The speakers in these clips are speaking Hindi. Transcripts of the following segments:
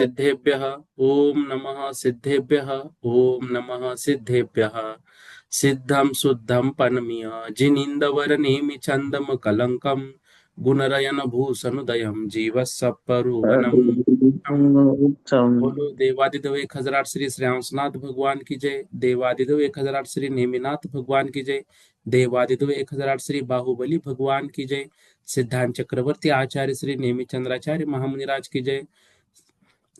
सिद्धेभ्यः ओम नमः सिद्धेभ्यः ओम नमः सिद्धेभ्यः सिद्धं शुद्धं पनमीय जिनिंदवरनेमि चंदम कलंकम गुणरयन भूषणुदयं जीवसपरुवनम। बोलो देवादिदेव 1008 श्री श्रेयांसनाथ भगवान की जय। देवादिदेव 1008 श्री नेमिनाथ भगवान की जय। देवादिदेव 1008 श्री बाहुबली भगवान की जय। सिद्धांत चक्रवर्ती आचार्य श्री नेमि चंद्राचार्य महामुनिराज की जय।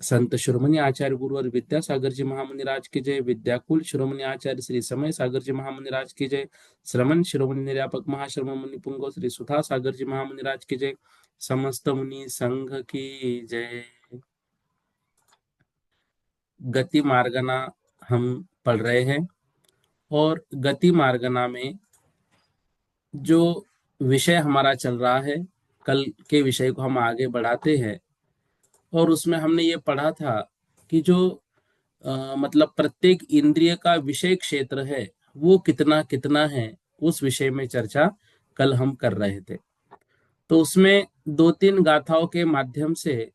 संत शिरोमणि आचार्य गुरुवर विद्यासागर जी महामुनि राज की जय। विद्याकुल शिरोमणि आचार्य श्री समय सागर जी महामुनि राज की जय। श्रमण शिरोमणि निर्यापक महाश्रम मुनि पुंगव श्री सुधा सागर जी महामुनि राज की जय। समस्त मुनि संघ की जय। गति मार्गना हम पढ़ रहे हैं, और गति मार्गना में जो विषय हमारा चल रहा है, कल के विषय को हम आगे बढ़ाते हैं। और उसमें हमने ये पढ़ा था कि जो मतलब प्रत्येक इंद्रिय का विषय क्षेत्र है वो कितना कितना है, उस विषय में चर्चा कल हम कर रहे थे। तो उसमें दो तीन गाथाओं के माध्यम से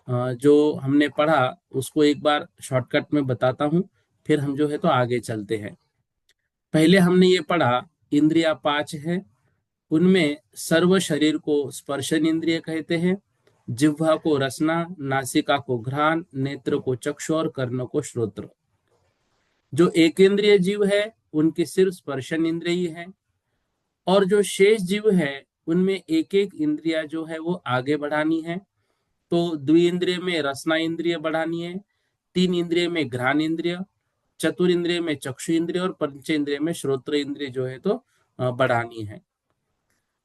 जो हमने पढ़ा उसको एक बार शॉर्टकट में बताता हूँ, फिर हम जो है तो आगे चलते हैं। पहले हमने ये पढ़ा, इंद्रिया पांच है, उनमें सर्व शरीर को स्पर्शन इंद्रिय कहते हैं, जिह्वा को रसना, नासिका को घ्राण, नेत्र को चक्षु और कर्ण को श्रोत्र। जो एक इंद्रिय जीव है उनकी सिर्फ स्पर्शन इंद्रिय है, और जो शेष जीव है उनमें एक एक इंद्रिया जो है वो आगे बढ़ानी है। तो द्विइंद्रिय में रसना इंद्रिय बढ़ानी है, तीन इंद्रिय में घ्राण इंद्रिय, चतुर इंद्रिय में चक्षु इंद्रिय और पंचेंद्रिय में श्रोत्र इंद्रिय जो है तो बढ़ानी है।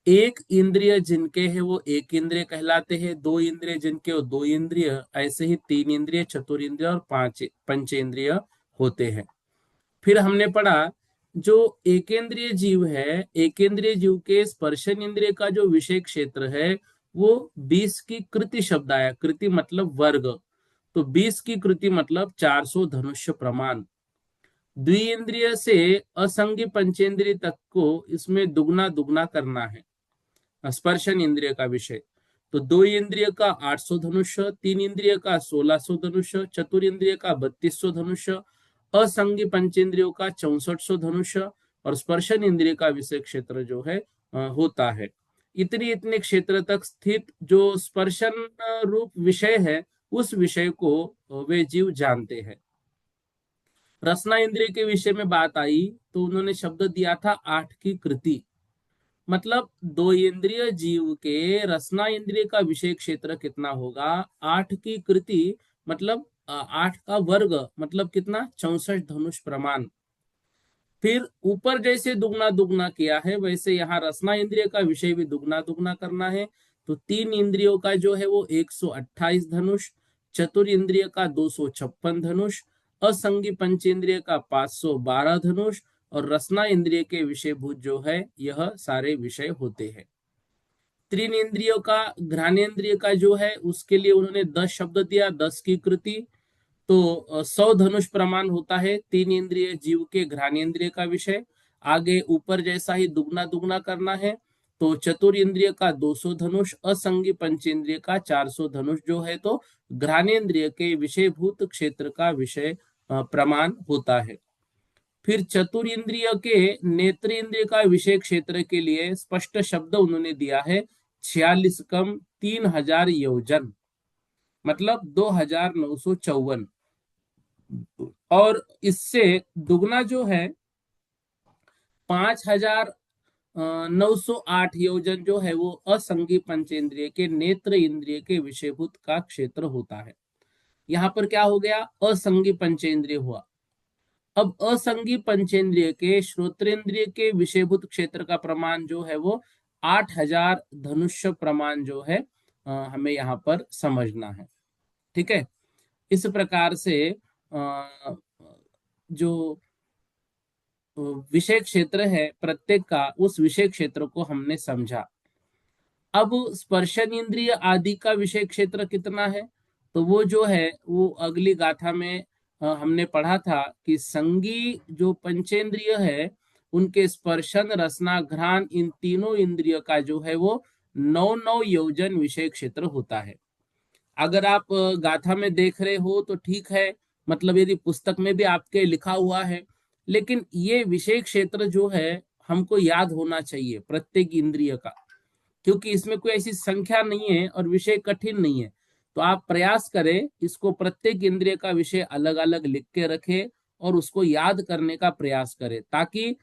एक इंद्रिय जिनके है वो एक इंद्रिय कहलाते हैं, दो इंद्रिय जिनके वो दो इंद्रिय, ऐसे ही तीन इंद्रिय, चतुर इंद्रिय और पांच पंचेंद्रिय होते हैं। फिर हमने पढ़ा, जो एकेंद्रिय जीव है, एकेंद्रिय जीव के स्पर्शन इंद्रिय का जो विषय क्षेत्र है वो 20 की कृति शब्द आया। कृति मतलब वर्ग, तो 20 की कृति मतलब 400 धनुष्य प्रमाण। द्विइंद्रिय से असंगी पंचेंद्रिय तक को इसमें दुगना दुगना करना है स्पर्शन इंद्रिय का विषय। तो दो इंद्रिय का 800 धनुष्य, तीन इंद्रिय का 1600 धनुष्य, चतुर इंद्रिय का 3200 धनुष्य, असंगी पंचेंद्रियों का 6400 धनुष्य, और स्पर्शन इंद्रिय का विषय क्षेत्र जो है होता है। इतनी इतने क्षेत्र तक स्थित जो स्पर्शन रूप विषय है, उस विषय को वे जीव जानते हैं। रसना इंद्रिय के विषय में बात आई तो उन्होंने शब्द दिया था 8 की कृति। मतलब दो इंद्रिय जीव के रसना इंद्रिय का विषय क्षेत्र कितना होगा, 8 की कृति मतलब 8 का वर्ग मतलब कितना, 64 धनुष प्रमाण। फिर ऊपर जैसे दुगना दुगना किया है वैसे यहाँ रसना इंद्रिय का विषय भी दुगना दुगना करना है। तो तीन इंद्रियों का जो है वो 128 धनुष, चतुर इंद्रिय का 256 धनुष, असंगी पंचेंद्रिय का 512 धनुष, और रसना इंद्रिय के विषयभूत जो है यह सारे विषय होते हैं। तीन इंद्रियों का घ्राणेन्द्रिय का जो है उसके लिए उन्होंने 10 शब्द दिया, 10 की कृति। तो 100 धनुष प्रमाण होता है तीन इंद्रिय जीव के घ्राणेन्द्रिय का विषय। आगे ऊपर जैसा ही दुगना दुगना करना है, तो चतुर इंद्रिय का 200 धनुष, असंगी पंचेंद्रिय का 400 धनुष जो है तो घ्राणेन्द्रिय के विषयभूत क्षेत्र का विषय प्रमाण होता है। फिर चतुर इंद्रिय के नेत्र इंद्रिय का विषय क्षेत्र के लिए स्पष्ट शब्द उन्होंने दिया है 46 कम 3000 योजन, मतलब 2954। और इससे दुगना जो है 5908 योजन जो है वो असंगी पंचेंद्रिय के नेत्र इंद्रिय के विषयभूत का क्षेत्र होता है। यहाँ पर क्या हो गया, असंगी पंचेंद्रिय हुआ। अब असंगी पंचेंद्रिय के श्रोत्रेंद्रिय के विषयभूत क्षेत्र का प्रमाण जो है वो 8000 धनुष्य प्रमाण जो है हमें यहाँ पर समझना है। ठीक है, इस प्रकार से जो विषय क्षेत्र है प्रत्येक का, उस विषय क्षेत्र को हमने समझा। अब स्पर्शन इंद्रिय आदि का विषय क्षेत्र कितना है, तो वो जो है वो अगली गाथा में हमने पढ़ा था कि संगी जो पंचेंद्रिय है उनके स्पर्शन रसना घ्राण इन तीनों इंद्रियों का जो है वो 9 9 योजन विषय क्षेत्र होता है। अगर आप गाथा में देख रहे हो तो ठीक है, मतलब यदि पुस्तक में भी आपके लिखा हुआ है, लेकिन ये विषय क्षेत्र जो है हमको याद होना चाहिए प्रत्येक इंद्रिय का, क्योंकि इसमें कोई ऐसी संख्या नहीं है और विषय कठिन नहीं है। तो आप प्रयास करें, इसको प्रत्येक इंद्रिय का विषय अलग अलग लिख के रखें और उसको याद करने का प्रयास करें, ताकि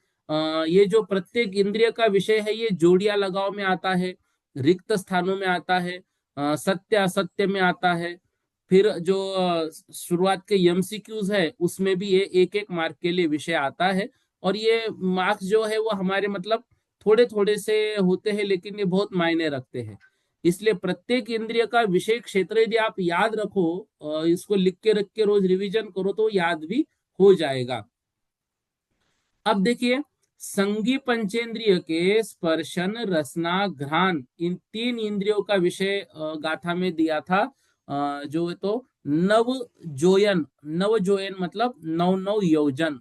ये जो प्रत्येक इंद्रिय का विषय है ये जोड़िया लगाव में आता है, रिक्त स्थानों में आता है, सत्य असत्य में आता है। फिर जो शुरुआत के एमसीक्यूज है उसमें भी ये एक एक मार्क के लिए विषय आता है। और ये मार्क्स जो है वो हमारे मतलब थोड़े थोड़े से होते हैं, लेकिन ये बहुत मायने रखते हैं। इसलिए प्रत्येक इंद्रिय का विषय क्षेत्र यदि आप याद रखो, इसको लिख के रख के रोज रिवीजन करो तो याद भी हो जाएगा। अब देखिए, संगी पंचेंद्रिय के स्पर्शन रसना घ्राण इन तीन इंद्रियों का विषय गाथा में दिया था, जो है तो नव जोयन। नव जोयन मतलब 9 9 योजन।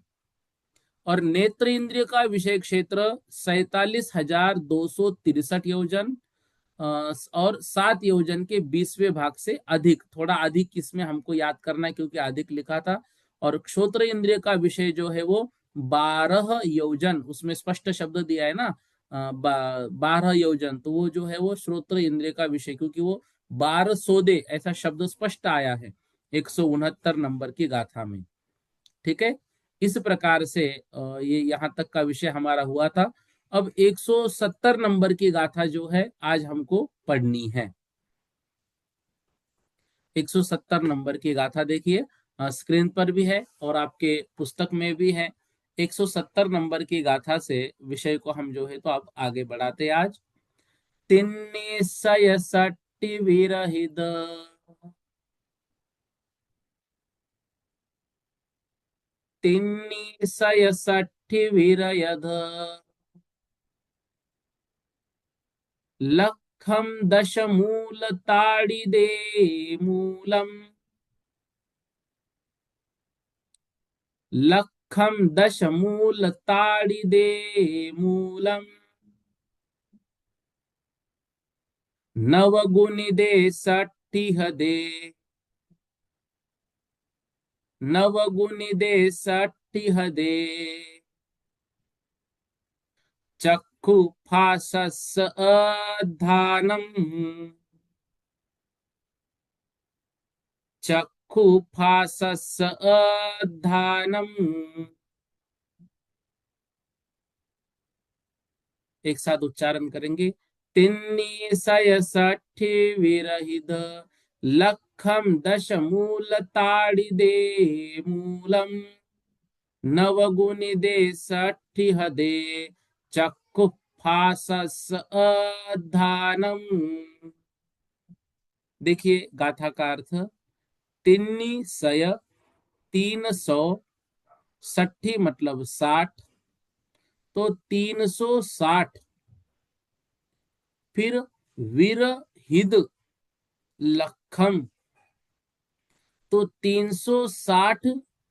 और नेत्र इंद्रिय का विषय क्षेत्र 47,263 योजन, और 7 योजन के 20वें भाग से अधिक, थोड़ा अधिक इसमें हमको याद करना है क्योंकि अधिक लिखा था। और क्षोत्र इंद्रिय का विषय जो है वो 12 योजन, उसमें स्पष्ट शब्द दिया है ना, 12 योजन, तो वो जो है वो श्रोत्र इंद्रिय का विषय, क्योंकि वो 12 सौदे ऐसा शब्द स्पष्ट आया है 169 नंबर की गाथा में। ठीक है, इस प्रकार से ये यहाँ तक का विषय हमारा हुआ था। अब 170 नंबर की गाथा जो है आज हमको पढ़नी है। 170 नंबर की गाथा देखिए, स्क्रीन पर भी है और आपके पुस्तक में भी है। 170 नंबर की गाथा से विषय को हम जो है तो अब आगे बढ़ाते हैं आज। तिन्नी सय सट्टी विरहित, तिन्नी सय सट्टी विरयध, लखम दशमूल ताड़िदे मूलम, लखम दशमूल ताड़िदे मूलम, नवगुणिदे सट्टिहदे, नवगुणिदे सट्टिहदे, चक्षु फासस अधानम, चक्षु फासस अधानम। एक साथ उच्चारण करेंगे। तिन्नी सय सठि विरहित, लखम दशमूल ताड़िदे मूलम, नवगुणिदे सट्टिहदे, चक्षु फासस अधानम। देखिए गाथा का अर्थ, तिन्नी सय 300, सट्ठी मतलब 60, तो 360, फिर विरहिद लखम, तो 360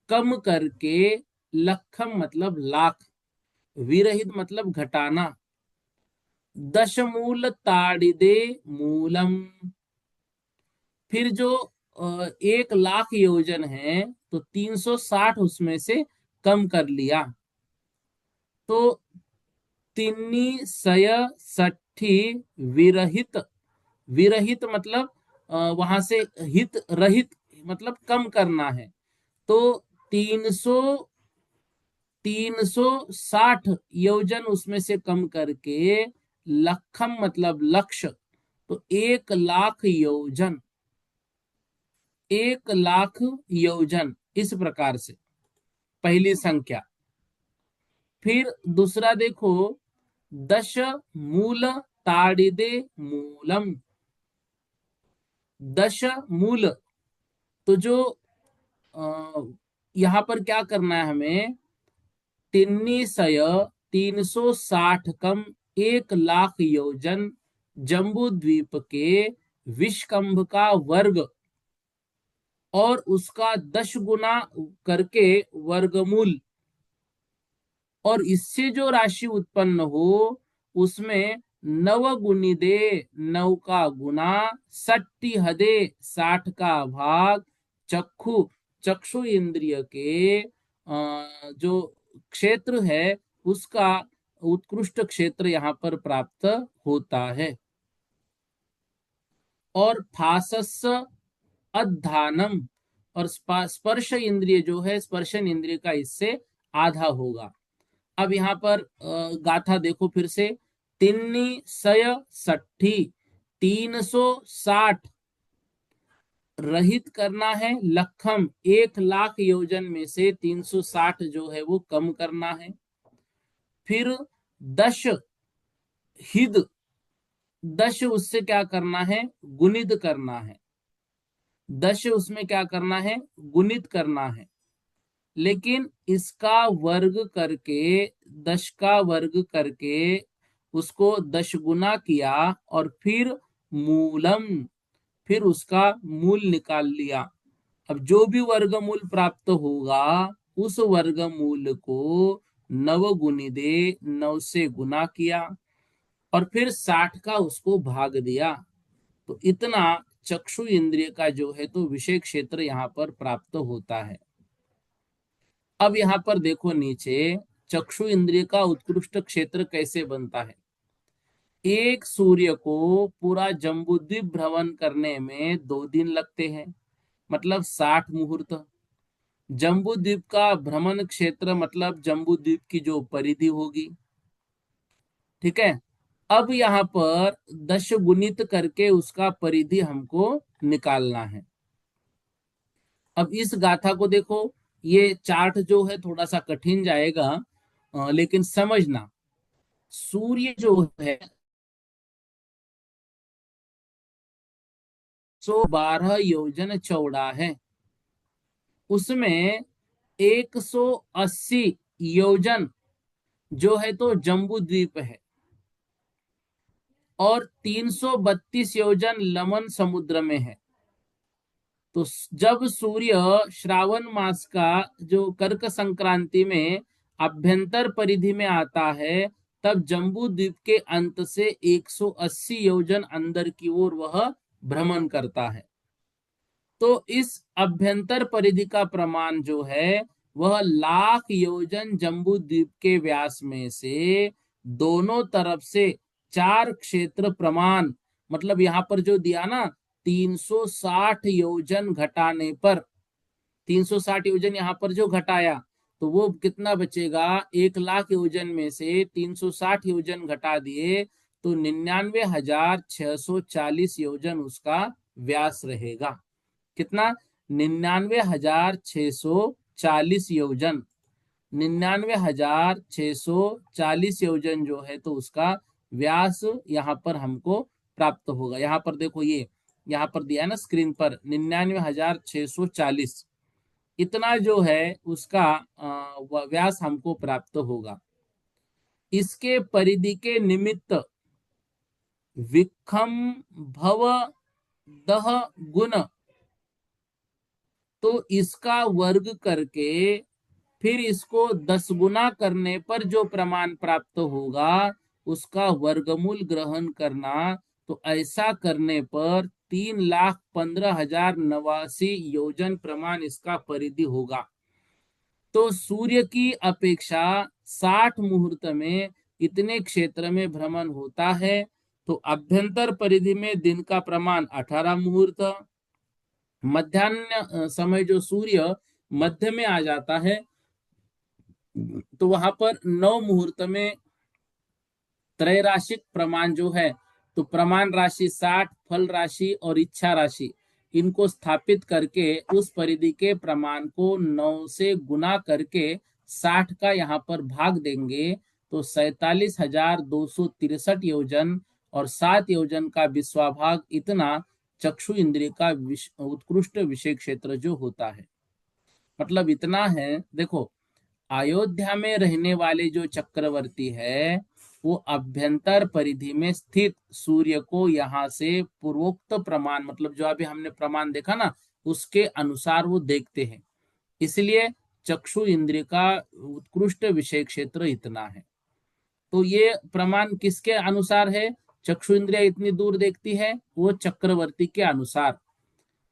कम करके, लखम मतलब लाख, विरहित मतलब घटाना, दशमूल ताड़िदे मूलम, फिर जो 1 लाख योजन है तो 360 उसमें से कम कर लिया, तो तिन्नी सय सट्ठी विरहित। विरहित मतलब वहां से हित रहित मतलब कम करना है, तो 360 योजन उसमें से कम करके, लखम मतलब लक्ष्य, तो 1 लाख योजन, 1 लाख योजन, इस प्रकार से पहली संख्या। फिर दूसरा देखो, दश मूल ताड़िदे मूलम, दश मूल, तो जो यहाँ पर क्या करना है हमें, 360 कम 1 लाख योजन जम्बू द्वीप के विषकंभ का वर्ग और उसका 10 गुना करके वर्गमूल, और इससे जो राशि उत्पन्न हो उसमें नव गुनी दे, 9 का गुना, 60 हदे, 60 का भाग, चक्षु, चक्षु इंद्रिय के जो क्षेत्र है उसका उत्कृष्ट क्षेत्र यहाँ पर प्राप्त होता है। और फासस अधानम, और स्पर्श इंद्रिय जो है, स्पर्शन इंद्रिय का इससे आधा होगा। अब यहाँ पर गाथा देखो फिर से, 360, 360 रहित करना है, लखम 1 लाख योजन में से 360 जो है वो कम करना है। फिर 10 हिद, 10 उससे क्या करना है, गुणित करना है, 10 उसमें क्या करना है, गुणित करना है। लेकिन इसका वर्ग करके, 10 का वर्ग करके उसको 10 गुना किया और फिर मूलम, फिर उसका मूल निकाल लिया। अब जो भी वर्गमूल प्राप्त होगा उस वर्गमूल को 9 गुनी दे, 9 से गुना किया और फिर 60 का उसको भाग दिया। तो इतना चक्षु इंद्रिय का जो है तो विषय क्षेत्र यहाँ पर प्राप्त होता है। अब यहाँ पर देखो नीचे, चक्षु इंद्रिय का उत्कृष्ट क्षेत्र कैसे बनता है। एक सूर्य को पूरा जम्बूद्वीप भ्रमण करने में 2 दिन लगते हैं, मतलब 60 मुहूर्त। जम्बूद्वीप का भ्रमण क्षेत्र मतलब जम्बूद्वीप की जो परिधि होगी, ठीक है। अब यहाँ पर 10 गुणित करके उसका परिधि हमको निकालना है। अब इस गाथा को देखो, ये चार्ट जो है थोड़ा सा कठिन जाएगा, लेकिन समझना, सूर्य जो है 112 योजन चौड़ा है, उसमें 180 योजन जो है तो जम्बू द्वीप है और 332 योजन लमन समुद्र में है। तो जब सूर्य श्रावण मास का जो कर्क संक्रांति में अभ्यंतर परिधि में आता है, तब जम्बू द्वीप के अंत से 180 योजन अंदर की ओर वह भ्रमण करता है। तो इस अभ्यंतर परिधि का प्रमाण जो है वह 1 लाख योजन जम्बू द्वीप के व्यास में से दोनों तरफ से 4 क्षेत्र प्रमाण, मतलब यहां पर जो दिया ना 360 योजन घटाने पर, 360 योजन यहां पर जो घटाया तो वो कितना बचेगा, 1 लाख योजन में से 360 योजन घटा दिए तो 99,640 योजन उसका व्यास रहेगा। कितना, 99,640 योजन, 99,640 योजन जो है तो उसका व्यास यहाँ पर हमको प्राप्त होगा। यहाँ पर देखो, ये यहाँ पर दिया है ना स्क्रीन पर, 99,640, इतना जो है उसका व्यास हमको प्राप्त होगा। इसके परिधि के निमित्त विखम भव दह गुण, तो इसका वर्ग करके फिर इसको 10 गुना करने पर जो प्रमाण प्राप्त होगा उसका वर्गमूल ग्रहण करना। तो ऐसा करने पर 3,15,089 योजन प्रमाण इसका परिधि होगा। तो सूर्य की अपेक्षा 60 मुहूर्त में इतने क्षेत्र में भ्रमण होता है। तो अभ्यंतर परिधि में दिन का प्रमाण 18 मुहूर्त, मध्यान्ह समय जो सूर्य मध्य में आ जाता है तो वहां पर 9 मुहूर्त में त्रैराशिक प्रमाण जो है, तो प्रमाण राशि 60, फल राशि और इच्छा राशि, इनको स्थापित करके उस परिधि के प्रमाण को 9 से गुना करके 60 का यहाँ पर भाग देंगे तो 47,263 योजन और 7 योजन का विश्वाभाग, इतना चक्षु इंद्रिय का उत्कृष्ट विषय क्षेत्र जो होता है। मतलब इतना है, देखो, अयोध्या में रहने वाले जो चक्रवर्ती है वो अभ्यंतर परिधि में स्थित सूर्य को यहाँ से पूर्वोक्त प्रमाण, मतलब जो अभी हमने प्रमाण देखा ना, उसके अनुसार वो देखते हैं। इसलिए चक्षु इंद्रिय का उत्कृष्ट विषय क्षेत्र इतना है। तो ये प्रमाण किसके अनुसार है? चक्षु इंद्रिया इतनी दूर देखती है, वो चक्रवर्ती के अनुसार।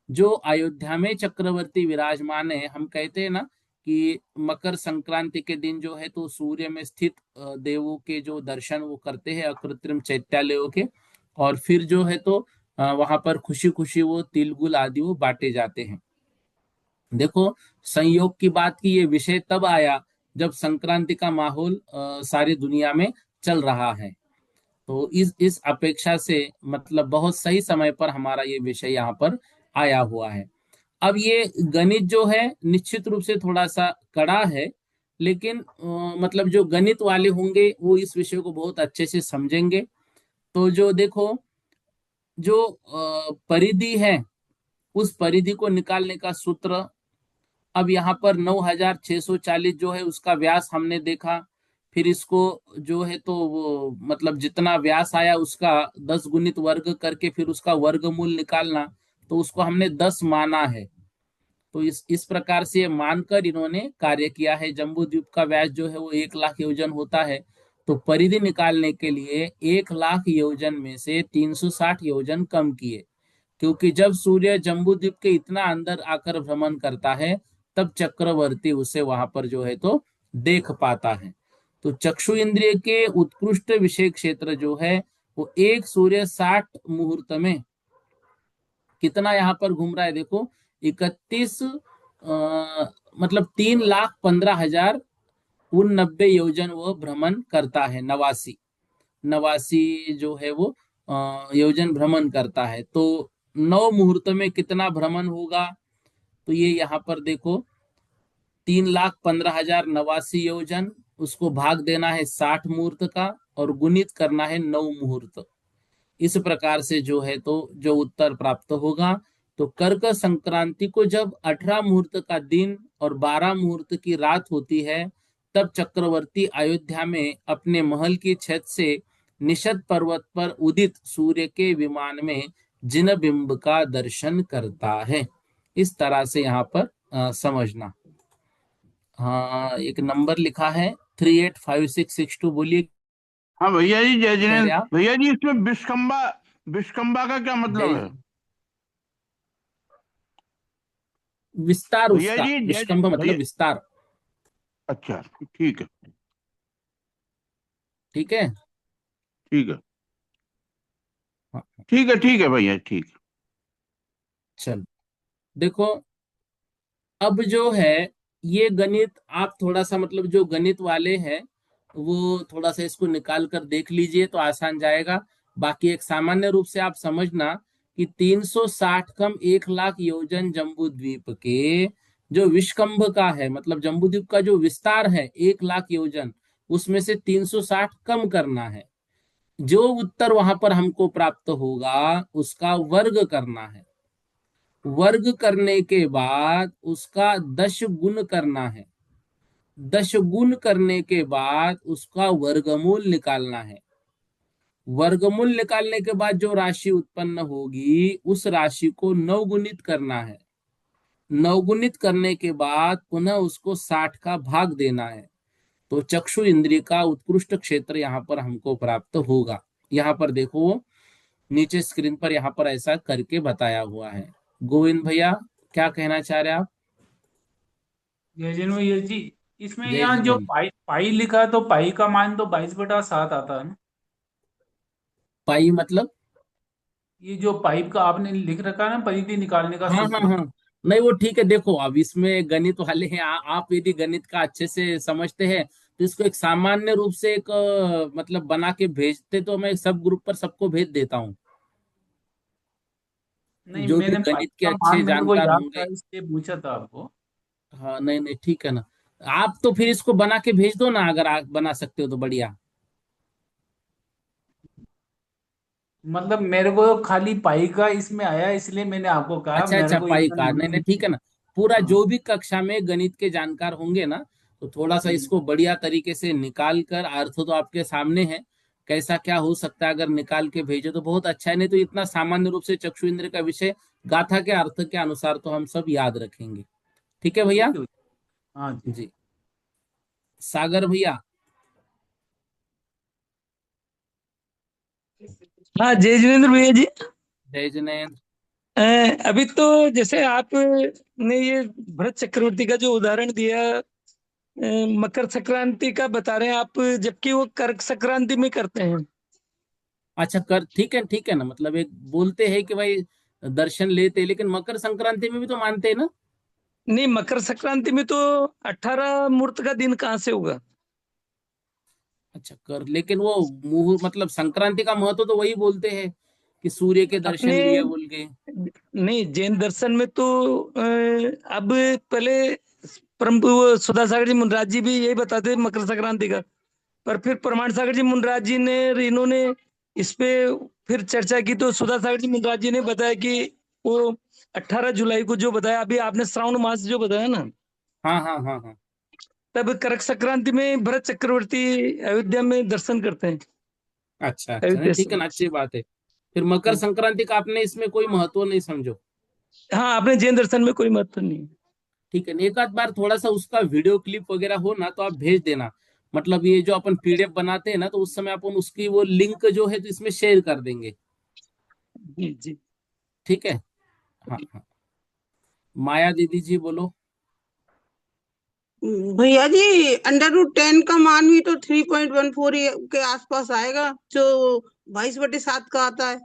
जो अयोध्या में चक्रवर्ती विराजमान है, हम कहते हैं ना कि मकर संक्रांति के दिन जो है तो सूर्य में स्थित देवों के जो दर्शन वो करते हैं अकृत्रिम चैत्यालयों के, और फिर जो है तो वहां पर खुशी खुशी वो तिल गुल आदि वो बांटे जाते हैं। देखो, संयोग की बात की ये विषय तब आया जब संक्रांति का माहौल सारी दुनिया में चल रहा है। तो इस अपेक्षा से मतलब बहुत सही समय पर हमारा ये विषय यहाँ पर आया हुआ है। अब ये गणित जो है निश्चित रूप से थोड़ा सा कड़ा है, लेकिन मतलब जो गणित वाले होंगे वो इस विषय को बहुत अच्छे से समझेंगे। तो जो देखो, जो परिधि है उस परिधि को निकालने का सूत्र, अब यहाँ पर 9640 जो है उसका व्यास हमने देखा। फिर इसको जो है तो वो मतलब जितना व्यास आया उसका 10 गुणित वर्ग करके फिर उसका वर्गमूल निकालना, तो उसको हमने 10 माना है। तो इस प्रकार से मानकर इन्होंने कार्य किया है। जम्बू द्वीप का व्यास जो है वो 1 लाख योजन होता है। तो परिधि निकालने के लिए 1 लाख योजन में से 360 योजन कम किए, क्योंकि जब सूर्य जम्बू द्वीप के इतना अंदर आकर भ्रमण करता है तब चक्रवर्ती उसे वहां पर जो है तो देख पाता है। तो चक्षु इंद्रिय के उत्कृष्ट विषय क्षेत्र जो है वो एक सूर्य 60 मुहूर्त में कितना यहाँ पर घूम रहा है, देखो, 31 मतलब 3,15,089 योजन वो भ्रमण करता है। नवासी नवासी जो है वो योजन भ्रमण करता है। तो 9 मुहूर्त में कितना भ्रमण होगा? तो ये यहाँ पर देखो, 3,15,089 योजन, उसको भाग देना है 60 मुहूर्त का और गुणित करना है 9 मुहूर्त। इस प्रकार से जो है तो जो उत्तर प्राप्त होगा। तो कर्क संक्रांति को जब 18 मुहूर्त का दिन और 12 मुहूर्त की रात होती है, तब चक्रवर्ती अयोध्या में अपने महल की छत से निषद पर्वत पर उदित सूर्य के विमान में जिन बिंब का दर्शन करता है। इस तरह से यहाँ पर समझना। हाँ, एक नंबर लिखा है 385662, बोलिए। हाँ भैया जी, जय कह रहे जिनेन्द्र आप? भैया जी, इसमें विश्वकंबा, विश्वकंबा का क्या मतलब जय है? विस्तार, भैया उसका जी विष्कंभ भैया, मतलब विस्तार। अच्छा ठीक है। ठीक है। ठीक है। हाँ, ठीक है भैया, ठीक चलो, देखो, अब जो है ये गणित आप थोड़ा सा मतलब जो गणित वाले हैं वो थोड़ा सा इसको निकाल कर देख लीजिए तो आसान जाएगा। बाकी एक सामान्य रूप से आप समझना कि 360 कम 1 लाख योजन जम्बू द्वीप के जो विष्कंभ का है, मतलब जम्बू द्वीप का जो विस्तार है 1 लाख योजन, उसमें से 360 कम करना है। जो उत्तर वहां पर हमको प्राप्त होगा उसका वर्ग करना है। वर्ग करने के बाद उसका 10 गुण करना है। 10 गुण करने के बाद उसका वर्गमूल निकालना है। वर्गमूल निकालने के बाद जो राशि उत्पन्न होगी उस राशि को 9 गुणित करना है। 9 गुणित करने के बाद पुनः उसको 60 का भाग देना है। तो चक्षु इंद्रिय का उत्कृष्ट क्षेत्र यहाँ पर हमको प्राप्त होगा। यहाँ पर देखो, नीचे स्क्रीन पर यहाँ पर ऐसा करके बताया हुआ है। गोविंद भैया, क्या कहना चाह रहे हैं आप? जयजन भैया जी, इसमें जय यहाँ जो जिनेन्द्र। पाई पाई लिखा है तो पाई का मान तो 22/7 आता है ना। पाई मतलब? ये जो पाइप का आपने लिख रखा है ना, परिधि निकालने का हाँ हाँ सूत्र। हाँ, नहीं वो ठीक है। देखो, अब इसमें गणित वाले हैं, आप यदि गणित का अच्छे से समझते हैं तो इसको एक सामान्य रूप से एक मतलब बना के भेजते तो मैं सब ग्रुप पर सबको भेज देता हूँ, नहीं, जो भी मैंने पाइप गणित के का अच्छे मान मेरे को जानकार याद होंगे। था, इसलिए पूछा था आपको। हाँ, नहीं नहीं, ठीक है ना। आप तो फिर इसको बना के भेज दो ना, अगर आप बना सकते हो तो बढ़िया। मतलब मेरे को खाली पाई का इसमें आया, इसलिए मैंने आपको कहा, अच्छा मेरे अच्छा, को पाई इतना कार, नहीं नहीं, नॉलेज। ठीक है ना। पूरा हाँ। जो भी कक्षा में गणित के जानकार होंगे ना, तो थोड़ा सा हम्म, इसको बढ़िया तरीके से निकाल कर, अर्थ तो आपके सामने है, कैसा क्या हो सकता है, अगर निकाल के भेजे तो बहुत अच्छा है, नहीं तो इतना सामान्य रूप से चक्षु इंद्र का विषय गाथा के अर्थ के अनुसार तो हम सब याद रखेंगे। ठीक है भैया। ठीक है। हाँ जी। जी। सागर भैया। हाँ, जय जिनेन्द्र भैया जी। जय जिनेन्द्र। अ, अभी तो जैसे आप ने ये भरत चक्रवर्ती का जो उदाहरण दिया, मकर संक्रांति का बता रहे हैं आप, जबकि वो कर्क संक्रांति में करते हैं। अच्छा कर, ठीक है ना, मतलब एक बोलते हैं कि भाई दर्शन लेते, लेकिन मकर संक्रांति में भी तो मानते हैं ना। नहीं, मकर संक्रांति में तो 18 मुहूर्त का दिन कहाँ से होगा। अच्छा कर, लेकिन वो मुंह मतलब संक्रांति का महत्व तो वही बोलते हैं कि सूर्य के दर्शन अपने लिए बोल के। नहीं, जैन दर्शन में तो अब पहले परम वो सुधा सागर जी मुनराज जी भी यही बताते थे मकर संक्रांति का। पर फिर प्रमाण सागर जी मुनराज जी ने, इन्होंने इस पे फिर चर्चा की, तो सुधा सागर जी मुनराज जी ने बताया कि वो 18 जुलाई को जो बताया, अभी आपने श्रावण मास जो बताया ना, हाँ हाँ हाँ हाँ। तब करक संक्रांति में भरत चक्रवर्ती अयोध्या में दर्शन करते हैं। अच्छा अच्छा, नहीं अयोध्या ठीक से। है ना, अच्छी बात है। फिर मकर संक्रांति का आपने इसमें कोई महत्व नहीं समझो। हाँ, अपने जैन दर्शन में कोई महत्व नहीं है। ठीक है, एक आध बार थोड़ा सा उसका वीडियो क्लिप वगैरह हो ना तो आप भेज देना। मतलब ये जो अपन पीडीएफ बनाते हैं ना, तो उस समय अपन उसकी वो लिंक जो है तो इसमें शेयर कर देंगे। जी जी। ठीक है। हाँ हाँ। माया दीदी जी बोलो। भैया जी, अंडर रूट 10 का मान भी तो 3.14 के आसपास आएगा, जो 22/7 का आता है।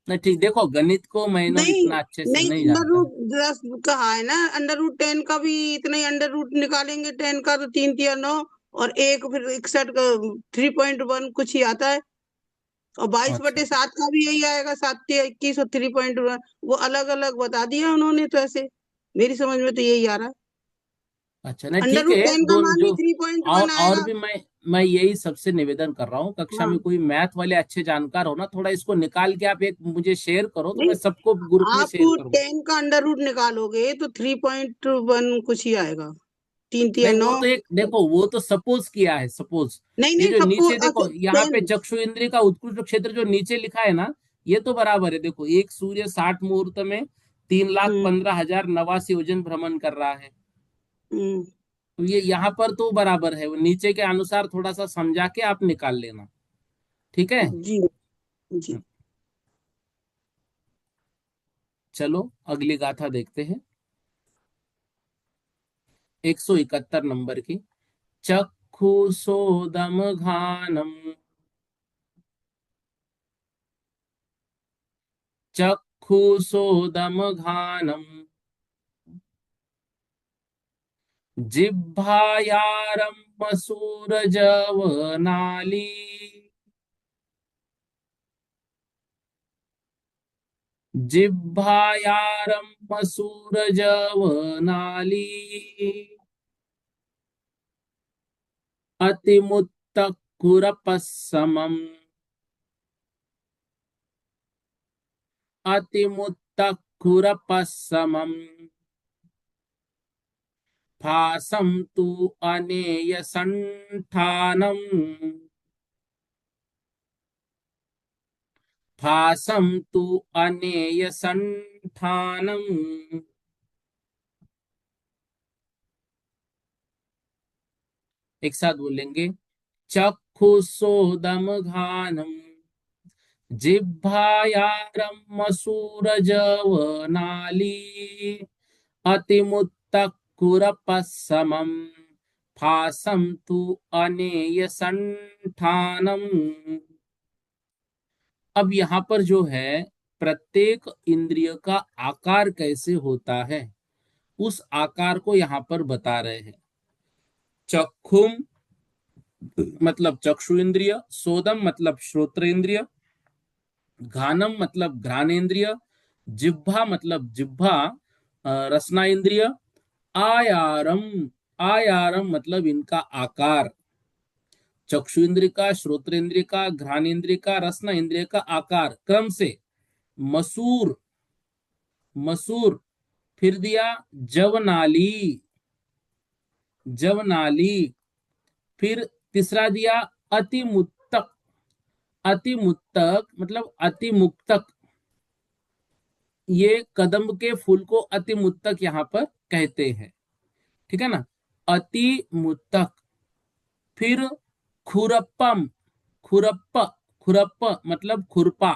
नहीं ठीक, देखो गणित को मैंने नहीं, इतना अच्छे से नहीं, नहीं अंडर जानता। रूट 10 कहा है ना, अंडर रूट 10 का भी इतना ही, अंडर रूट निकालेंगे 10 का तो 3 3 9, और एक फिर 61 का 3.1 कुछ ही आता है। और बाईस अच्छा बटे सात का भी यही आएगा, 7 21 और 3.1। वो अलग अलग बता दिया उन्होंने, तो ऐसे मेरी समझ में तो यही आ रहा है। अच्छा, नहीं अंडर ठीक रूट है, टेन का दोनों मान जो भी 3.1 और आएगा। भी मैं यही सबसे निवेदन कर रहा हूँ, कक्षा हाँ। में कोई मैथ वाले अच्छे जानकार हो ना, थोड़ा इसको निकाल के आप एक मुझे शेयर करो, तो मैं नहीं, सबको ग्रुप में आप शेयर करूंगा। 10 का अंडर रूट निकालोगे तो 3.1 कुछ ही आएगा। तीन नहीं तीन वो नौ तो एक देखो, वो तो सपोज किया है, सपोज। नहीं ये नहीं, जो नीचे सपोज देखो, यहाँ पे 10। चक्षु इंद्रिय का उत्कृष्ट क्षेत्र जो नीचे लिखा है ना, ये तो बराबर है। देखो एक सूर्य 60 मुहूर्त में तीन लाख हम्म। पंद्रह हजार नवासी योजन भ्रमण कर रहा है। हम्म। तो ये यहाँ पर तो बराबर है, वो नीचे के अनुसार थोड़ा सा समझा के आप निकाल लेना। ठीक है। जी जी। चलो अगली गाथा देखते हैं। 171 नंबर की। चक्षु सोदम घानम, चक्षु सोदम घानम, जिह्वायारम्भ सूरजवनाली, जिह्वायारम्भ सूरजवनाली, अतिमुत्तकुरपस्समम्, अतिमुत्तकुरपस्समम्, भासं तु अनेयसंठानम्, भासं तु अनेयसंठानम्। एक साथ बोलेंगे। चक्षुषोदम घानम, जिह्वायारम्मसूरजवनाली, अतिमुत्तकुरपस्समम्, भासं तु अनेयसंठानम्। अब यहाँ पर जो है, प्रत्येक इंद्रिय का आकार कैसे होता है, उस आकार को यहाँ पर बता रहे हैं। चक्षुम मतलब चक्षु इंद्रिय, सोदम मतलब श्रोत्र इंद्रिय, घानम मतलब घ्राणेन्द्रिय, जिह्वा मतलब जिह्वा रसना इंद्रिय, आयारम, आयारम मतलब इनका आकार, चक्षु इंद्रिय का, श्रोत्र इंद्रिय का, घ्राण इंद्रिय का, रसना इंद्रिय का आकार क्रम से मसूर, मसूर, फिर दिया जवनाली, जवनाली, फिर तीसरा दिया अतिमुत्तक, अतिमुत्तक मतलब अतिमुक्तक, ये कदम्ब के फूल को अतिमुत्तक यहाँ पर कहते हैं, ठीक है ना, अतिमुत्तक। फिर खुरप्पम, खुरप्प, खुरप्प मतलब खुरपा,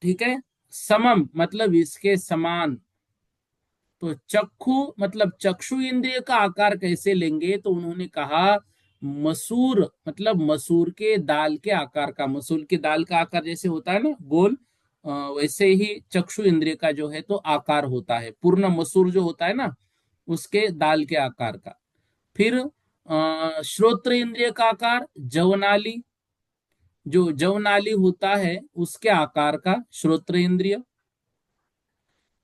ठीक है, समम मतलब इसके समान। तो चक्षु मतलब चक्षु इंद्रिय का आकार कैसे लेंगे, तो उन्होंने कहा मसूर मतलब मसूर के दाल के आकार का, मसूर की दाल का आकार जैसे होता है ना गोल, वैसे ही चक्षु इंद्रिय का जो है तो आकार होता है, पूर्ण मसूर जो होता है ना उसके दाल के आकार का। फिर श्रोत्र इंद्रिय का आकार जवनाली, जो जवनाली होता है उसके आकार का श्रोत्र इंद्रिय।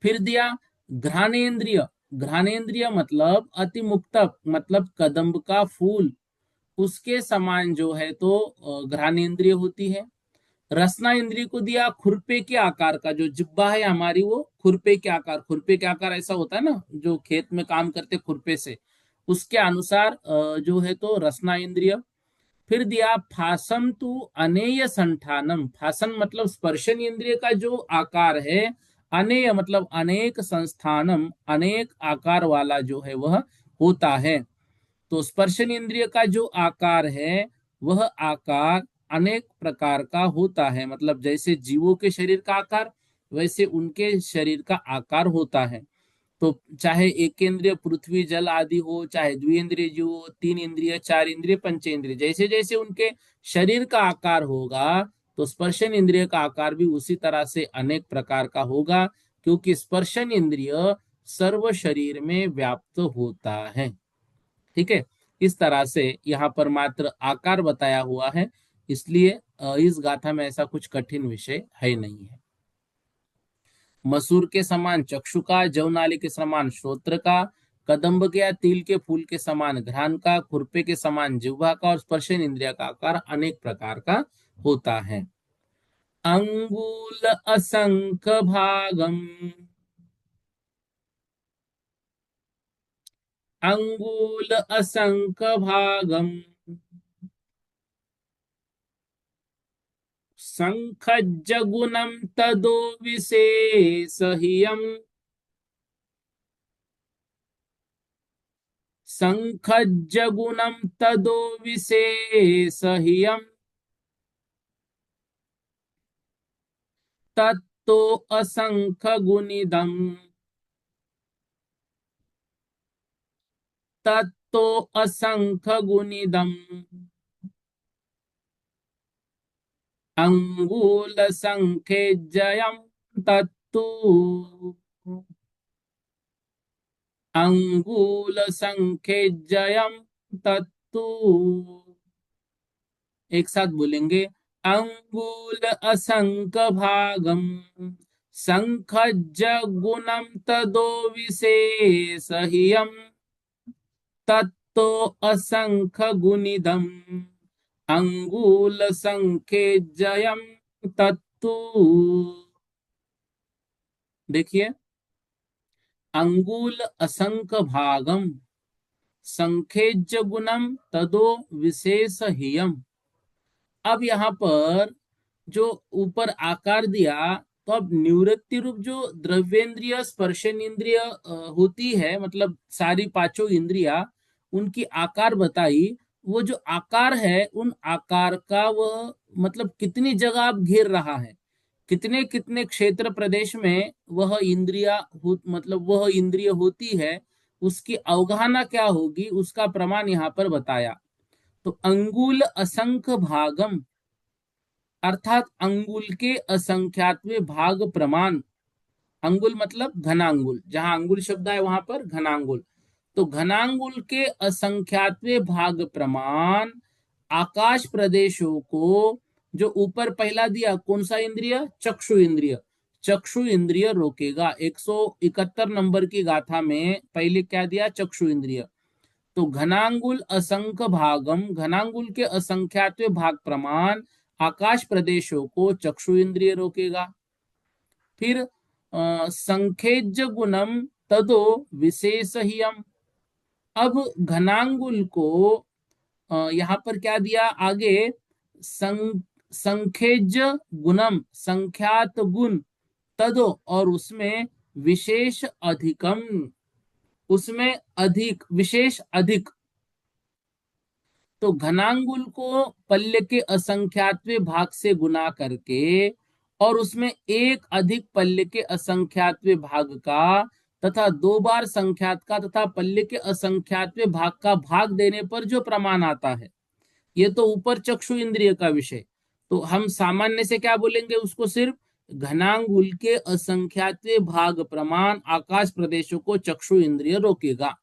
फिर दिया घ्राणेन्द्रिय, घ्राणेन्द्रिय मतलब अतिमुक्तक मतलब कदम्ब का फूल, उसके समान जो है तो घ्राणेन्द्रिय होती है। रसना इंद्रिय को दिया खुरपे के आकार का, जो जिब्बा है हमारी वो खुरपे के आकार, खुरपे के आकार ऐसा होता है ना जो खेत में काम करते खुरपे से, उसके अनुसार जो है तो रसना इंद्रिय। फिर दिया फासम तु अनेय संठानम, फासन मतलब स्पर्शन इंद्रिय का जो आकार है, अनेय मतलब अनेक संस्थानम अनेक आकार वाला जो है वह होता है। तो स्पर्शन इंद्रिय का जो आकार है वह आकार अनेक प्रकार का होता है, मतलब जैसे जीवों के शरीर का आकार वैसे उनके शरीर का आकार होता है। तो चाहे एक इंद्रिय पृथ्वी जल आदि हो, चाहे द्विइंद्रिय जीव हो, तीन इंद्रिय, चार इंद्रिय, पंचेंद्रिय, जैसे जैसे उनके शरीर का आकार होगा तो स्पर्शन इंद्रिय का आकार भी उसी तरह से अनेक प्रकार का होगा, क्योंकि स्पर्शन इंद्रिय सर्व शरीर में व्याप्त होता है, ठीक है। इस तरह से यहाँ पर मात्र आकार बताया हुआ है, इसलिए इस गाथा में ऐसा कुछ कठिन विषय है नहीं है। मसूर के समान चक्षु का, जवनाली के समान श्रोत्र का, कदम्ब के या तिल के फूल के समान घ्राण का, खुरपे के समान जिह्वा का और स्पर्शन इंद्रिय का आकार अनेक प्रकार का होता है। अंगुल असंख भागम, अंगुल असंख भागम, शंखज्जगुणं तदो विशेषहियम्, शंखज्जगुणं तदो विशेषहियम्, तत्तो असंख्यगुणिदम्, तत्तो असंख्यगुणिदम्, अंगुल संख्येज्ययम् तत्तु, अंगुल संख्येज्ययम् तत्तु। एक साथ बोलेंगे, अंगुल असंख भागम, शंखज्जगुणं तदो विशेषहियम्, तत्तो असंख्यगुणिदम्, अंगुल संख्येज्ययम् तत्तु। देखिए, अंगुल असंख्य भागम, संख्येज्य गुणम तदो विशेषहियम्। अब यहाँ पर जो ऊपर आकार दिया, तो अब निवृत्ति रूप जो द्रव्येंद्रिय स्पर्शन इंद्रिय होती है, मतलब सारी पांचों इंद्रिया उनकी आकार बताई, वो जो आकार है उन आकार का वह मतलब कितनी जगह आप घेर रहा है, कितने कितने क्षेत्र प्रदेश में वह इंद्रिया मतलब वह इंद्रिय होती है, उसकी अवगाहना क्या होगी उसका प्रमाण यहाँ पर बताया। तो अंगुल असंख्य भागम अर्थात अंगुल के असंख्यात्वे भाग प्रमाण, अंगुल मतलब घनांगुल, जहां अंगुल शब्द है वहां पर घनांगुल, तो घनांगुल के असंख्यात्वे भाग प्रमाण आकाश प्रदेशों को, जो ऊपर पहला दिया कौन सा इंद्रिय, चक्षु इंद्रिय, चक्षु इंद्रिय रोकेगा। 171 नंबर की गाथा में पहले क्या दिया, चक्षु इंद्रिय, तो घनांगुल असंख्य भागम, घनांगुल के असंख्यात्व भाग प्रमाण आकाश प्रदेशों को चक्षु इंद्रिय रोकेगा। फिर संखेज्य गुणम तदो विशेषहियम। अब घनांगुल को यहाँ पर क्या दिया आगे, संखेज्य गुणम, संख्यात गुण, तदो, और उसमें विशेष अधिकम, उसमें अधिक, विशेष अधिक। तो घनांगुल को पल्य के असंख्यात्व भाग से गुना करके और उसमें एक अधिक पल्य के असंख्यात्व भाग का तथा 2 बार संख्यात का तथा पल्य के असंख्यात्व भाग का भाग देने पर जो प्रमाण आता है, ये तो ऊपर चक्षु इंद्रिय का विषय। तो हम सामान्य से क्या बोलेंगे उसको, सिर्फ घनांगुल के असंख्यात्व भाग प्रमाण आकाश प्रदेशों को चक्षु इंद्रिय रोकेगा।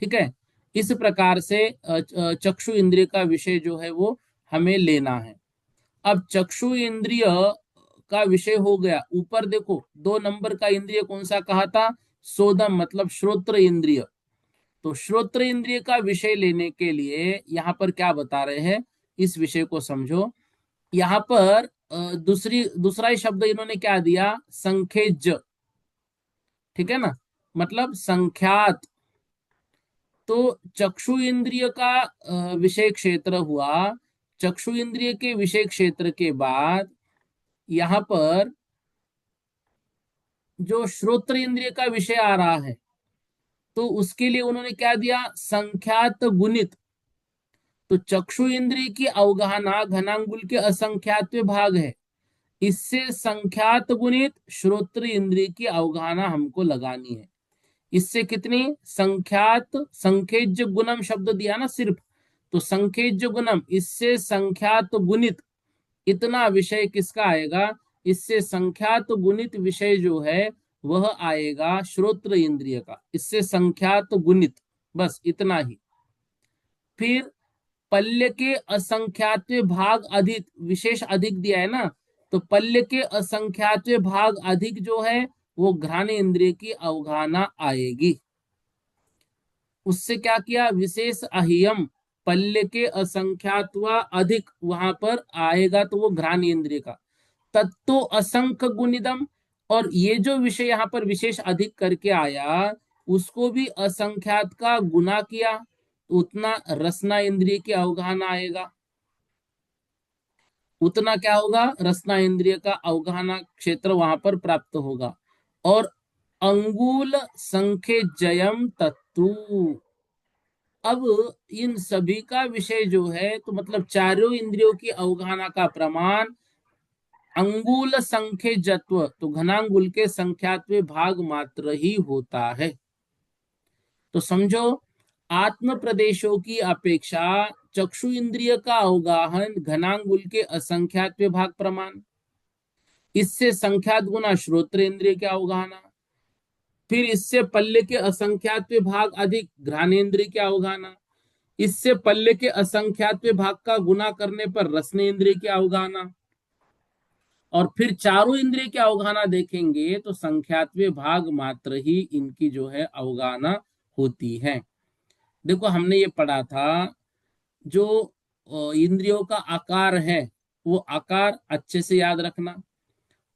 ठीक है, इस प्रकार से चक्षु इंद्रिय का विषय जो है वो हमें लेना है। अब चक्षु इंद्रिय का विषय हो गया। ऊपर देखो 2 नंबर का इंद्रिय कौन सा कहा था, सोदम, मतलब श्रोत्र इंद्रिय। तो श्रोत्र इंद्रिय का विषय लेने के लिए यहाँ पर क्या बता रहे हैं, इस विषय को समझो। यहाँ पर दूसरा ही शब्द इन्होंने क्या दिया, संखेज्य। ठीक है ना, मतलब संख्यात। तो चक्षु इंद्रिय का विषय क्षेत्र हुआ। चक्षु इंद्रिय के विषय क्षेत्र के बाद यहाँ पर जो श्रोत्र इंद्रिय का विषय आ रहा है, तो उसके लिए उन्होंने क्या दिया, संख्यात गुणित। तो चक्षु इंद्रिय की अवगाहना घनांगुल के असंख्यात्व भाग है, इससे संख्यात गुणित श्रोत्र इंद्रिय की अवगाहना हमको लगानी है। इससे कितनी, संख्यात, संखेज्य गुणम शब्द दिया ना सिर्फ, तो संखेज्य गुणम, इससे संख्यात गुणित, इतना विषय किसका आएगा, इससे संख्यात गुणित विषय जो है वह आएगा श्रोत्र इंद्रिय का, इससे संख्यात गुणित, बस इतना ही। फिर पल्य के असंख्यात्व भाग अधिक, विशेष अधिक दिया है ना, तो पल्य के असंख्यात्व भाग अधिक जो है वो घ्राण इंद्रिय की अवगाहना आएगी। उससे क्या किया, विशेष अहियम, पल्य के असंख्यात्व अधिक वहां पर आएगा तो वो घ्राण इंद्रिय का। तत्तो असंख्य गुणिदम, और ये जो विषय यहाँ पर विशेष अधिक करके आया उसको भी असंख्यात का गुना किया, उतना रसना इंद्रिय की अवगाहना आएगा। उतना क्या होगा, रसना इंद्रिय का अवगाहना क्षेत्र वहां पर प्राप्त होगा। और अंगुल संख्य जयम तत्तु, अब इन सभी का विषय जो है, तो मतलब चारों इंद्रियों की अवगाहना का प्रमाण अंगुल संख्य जत्व, तो घनांगुल के संख्यात्व भाग मात्र ही होता है। तो समझो, आत्म प्रदेशों की अपेक्षा चक्षु इंद्रिय का अवगाहन घनांगुल के असंख्यात्व भाग प्रमाण, इससे संख्यात गुना श्रोत्र इंद्रिय के अवगाहना, फिर इससे पल्य के असंख्यात्व भाग अधिक घ्राणेन्द्रिय की अवगाहना, इससे पल्य के असंख्यात्व भाग का गुना करने पर रसने इंद्रिय की अवगाहना, और फिर चारों इंद्रिय की अवगाहना देखेंगे तो संख्यात्व भाग मात्र ही इनकी जो है अवगाहना होती है। देखो हमने ये पढ़ा था, जो इंद्रियों का आकार है वो आकार अच्छे से याद रखना।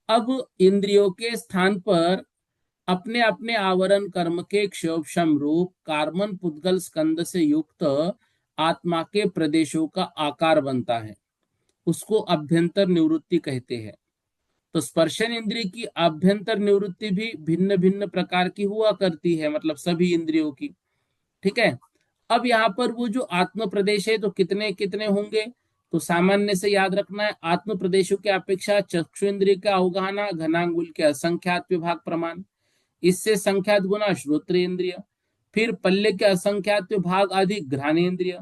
अब इंद्रियों के स्थान पर अपने अपने आवरण कर्म के क्षोभक्षम रूप कार्बन पुद्गल स्कंद से युक्त आत्मा के प्रदेशों का आकार बनता है, उसको अभ्यंतर निवृत्ति कहते हैं। तो स्पर्शन इंद्रिय की अभ्यंतर निवृत्ति भी भिन्न भिन्न प्रकार की हुआ करती है, मतलब सभी इंद्रियों की। ठीक है, अब यहाँ पर वो जो आत्म प्रदेश है तो कितने कितने होंगे, तो सामान्य से याद रखना है, आत्म प्रदेशों की अपेक्षा चक्षु इंद्रिय का अवगाहना घनांगुल के असंख्यात विभाग प्रमाण, इससे संख्यात गुना श्रोत्र इंद्रिय, फिर पल्ले के असंख्यात विभाग अधिक घ्राणेन्द्रिय,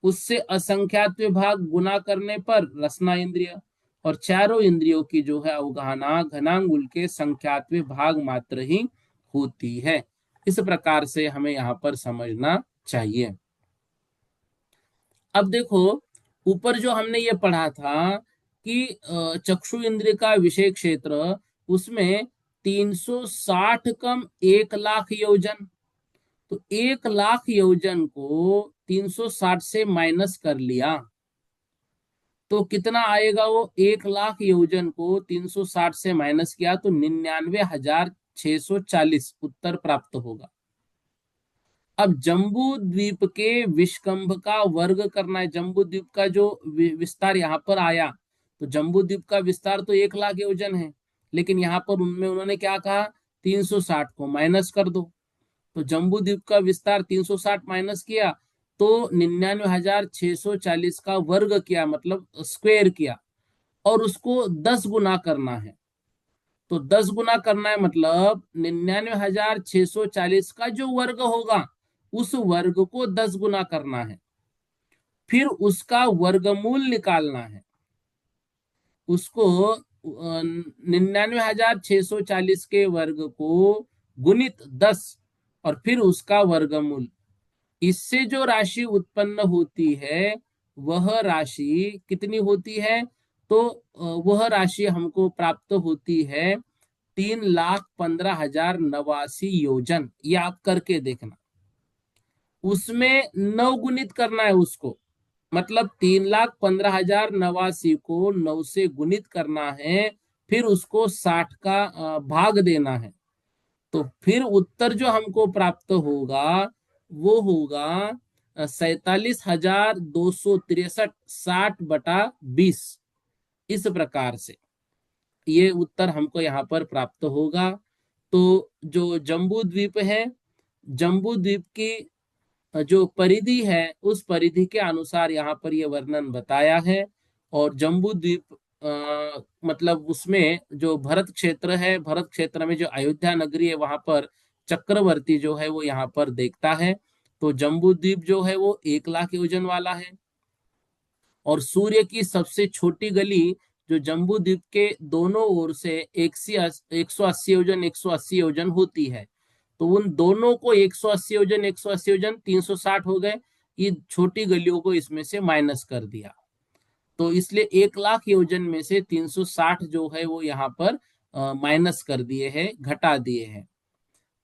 उससे असंख्यात विभाग गुना करने पर रसना इंद्रिय, और चारों इंद्रियों की जो है अवगाहना घनांगुल के संख्यात विभाग मात्र ही होती है। इस प्रकार से हमें यहाँ पर समझना चाहिए। अब देखो ऊपर जो हमने ये पढ़ा था कि चक्षु इंद्रिय का विषय क्षेत्र, उसमें 360 कम 1 लाख योजन, तो 1,00,000 योजन को 360 से माइनस कर लिया तो कितना आएगा? वो 1,00,000 योजन को 360 से माइनस किया तो 99,640 उत्तर प्राप्त होगा। अब जम्बू द्वीप के विष्कंभ का वर्ग करना है। जम्बू द्वीप का जो विस्तार यहाँ पर आया, तो जम्बू द्वीप का विस्तार तो 1,00,000 योजन है, लेकिन यहाँ पर उन्होंने क्या कहा? 360 को माइनस कर दो। तो जम्बू द्वीप का विस्तार 360 माइनस किया तो 99,640 का वर्ग किया, मतलब स्क्वायर किया, और उसको 10 गुना करना है। तो 10 गुना करना है मतलब 99,640 का जो वर्ग होगा उस वर्ग को 10 गुना करना है, फिर उसका वर्गमूल निकालना है। उसको 99,640 के वर्ग को गुणित 10 और फिर उसका वर्गमूल। इससे जो राशि उत्पन्न होती है वह राशि कितनी होती है? तो वह राशि हमको प्राप्त होती है 3,15,089 योजन। ये आप करके देखना। उसमें 9 गुणित करना है उसको, मतलब 3,15,089 को 9 से गुणित करना है, फिर उसको 60 का भाग देना है। तो फिर उत्तर जो हमको प्राप्त होगा वो होगा 47,263, 60/20। इस प्रकार से ये उत्तर हमको यहाँ पर प्राप्त होगा। तो जो जम्बू द्वीप है, जम्बू द्वीप की जो परिधि है उस परिधि के अनुसार यहाँ पर ये वर्णन बताया है। और जम्बू द्वीप मतलब उसमें जो भरत क्षेत्र है, भरत क्षेत्र में जो अयोध्या नगरी है वहां पर चक्रवर्ती जो है वो यहाँ पर देखता है। तो जम्बू द्वीप जो है वो 1,00,000 योजन वाला है। और सूर्य की सबसे छोटी गली जो जम्बू द्वीप के दोनों ओर से 180 योजन 180 योजन होती है, तो उन दोनों को 180 योजन 180 योजन 360 हो गए। ये छोटी गलियों को इसमें से माइनस कर दिया, तो इसलिए 1,00,000 योजन में से 360 जो है वो यहाँ पर माइनस कर दिए हैं, घटा दिए हैं।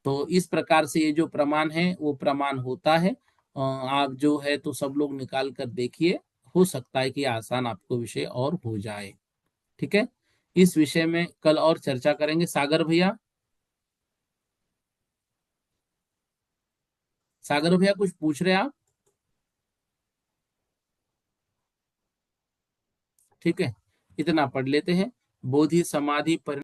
तो इस प्रकार से ये जो प्रमाण है वो प्रमाण होता है। आप जो है तो सब लोग निकाल कर देखिए, हो सकता है कि आसान आपको विषय और हो जाए। ठीक है, इस विषय में कल और चर्चा करेंगे। सागर भैया, सागर भैया कुछ पूछ रहे हैं आप? ठीक है, इतना पढ़ लेते हैं। बोधि समाधि पर